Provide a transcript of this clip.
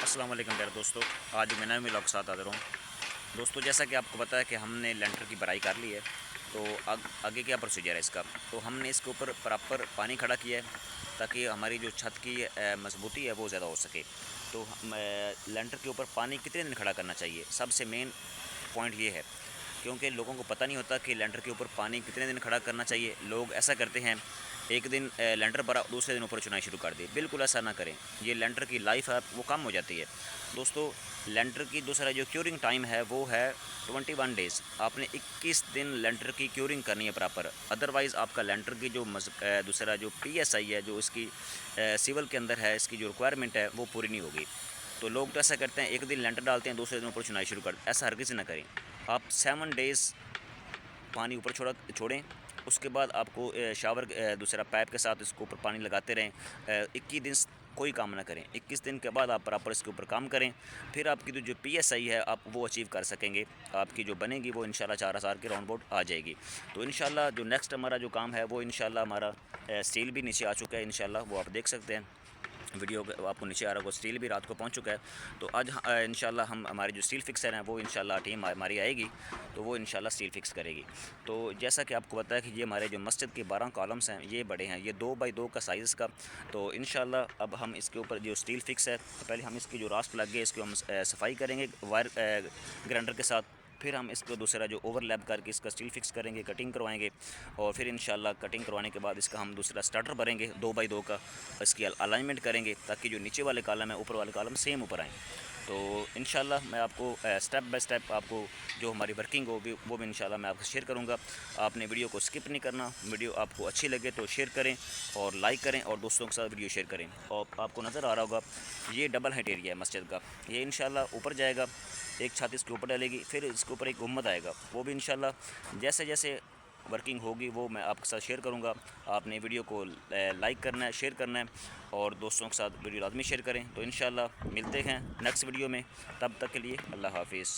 अस्सलाम वालेकुम प्यारे दोस्तों। आज मैं नए व्लॉग के साथ हाज़िर हूँ। दोस्तों, जैसा कि आपको पता है कि हमने लेंटर की भराई कर ली है, तो आगे क्या प्रोसीजर है इसका। तो हमने इसके ऊपर प्रॉपर पानी खड़ा किया है ताकि हमारी जो छत की मजबूती है वो ज़्यादा हो सके। तो लेंटर के ऊपर पानी कितने दिन खड़ा करना चाहिए, सबसे मेन पॉइंट ये है, क्योंकि लोगों को पता नहीं होता कि लेंटर के ऊपर पानी कितने दिन खड़ा करना चाहिए। लोग ऐसा करते हैं, एक दिन लेंटर भरा, दूसरे दिन ऊपर चुनाई शुरू कर दी। बिल्कुल ऐसा ना करें, ये लेंटर की लाइफ है वो कम हो जाती है। दोस्तों, लेंटर की दूसरा जो क्यूरिंग टाइम है वो है 21 डेज़। आपने 21 दिन लेंटर की क्यूरिंग करनी है प्रॉपर, अदरवाइज़ आपका लेंटर की जो दूसरा जो PSI है, जो इसकी सिविल के अंदर है, इसकी जो रिक्वायरमेंट है वो पूरी नहीं होगी। तो लोग तो ऐसा करते हैं, एक दिन लेंटर डालते हैं, दूसरे दिन ऊपर चुनाई शुरू कर, ऐसा हरगिज़ ना करें। आप 7 डेज़ पानी ऊपर छोड़ें। उसके बाद आपको शावर दूसरा पाइप के साथ इसके ऊपर पानी लगाते रहें। 21 दिन कोई काम ना करें, 21 दिन के बाद आप प्रॉपर इसके ऊपर काम करें। फिर आपकी जो PSI है आप वो अचीव कर सकेंगे। आपकी जो बनेगी वो इंशाल्लाह 4,000 के राउंड अबाउट आ जाएगी। तो इंशाल्लाह जो नेक्स्ट हमारा जो काम है वो इंशाल्लाह हमारा स्टील भी नीचे आ चुका है। इंशाल्लाह वो आप देख सकते हैं, वीडियो आपको नीचे आ रहा होगा। स्टील भी रात को पहुंच चुका है। तो आज इंशाल्लाह हम हमारी जो स्टील फिक्सर हैं वो इंशाल्लाह टीम हमारी आएगी, तो वो इंशाल्लाह स्टील फिक्स करेगी। तो जैसा कि आपको पता है कि ये हमारे जो मस्जिद के 12 कॉलम्स हैं ये बड़े हैं, ये 2 बाई 2 का साइज़ का। तो इंशाल्लाह अब हम इसके ऊपर जो स्टील फिक्स है, तो पहले हम इसकी जो रास्ट लग गए इसको हम सफाई करेंगे वायर ग्राइंडर के साथ। फिर हम इसको दूसरा जो ओवरलैप करके इसका स्टील फिक्स करेंगे, कटिंग करवाएंगे। और फिर इंशाल्लाह कटिंग करवाने के बाद इसका हम दूसरा स्टार्टर भरेंगे 2 बाई 2 का, इसकी अलाइनमेंट करेंगे ताकि जो नीचे वाले कॉलम है ऊपर वाले कॉलम सेम ऊपर आएँ। तो इंशाल्लाह मैं आपको स्टेप बाय स्टेप आपको जो हमारी वर्किंग होगी वो भी इंशाल्लाह मैं आपको शेयर करूँगा। आपने वीडियो को स्किप नहीं करना। वीडियो आपको अच्छी लगे तो शेयर करें और लाइक करें और दोस्तों के साथ वीडियो शेयर करें। और आपको नज़र आ रहा होगा ये डबल हाइट एरिया है मस्जिद का, ये इंशाल्लाह ऊपर जाएगा, एक छत इसके ऊपर डलेगी, फिर इसके ऊपर एक गुम्बद आएगा। वो भी इंशाल्लाह जैसे जैसे वर्किंग होगी वो मैं आपके साथ शेयर करूँगा। आपने वीडियो को लाइक करना है, शेयर करना है और दोस्तों के साथ वीडियो लाजमी शेयर करें। तो इंशाल्लाह मिलते हैं नेक्स्ट वीडियो में, तब तक के लिए अल्लाह हाफिज़।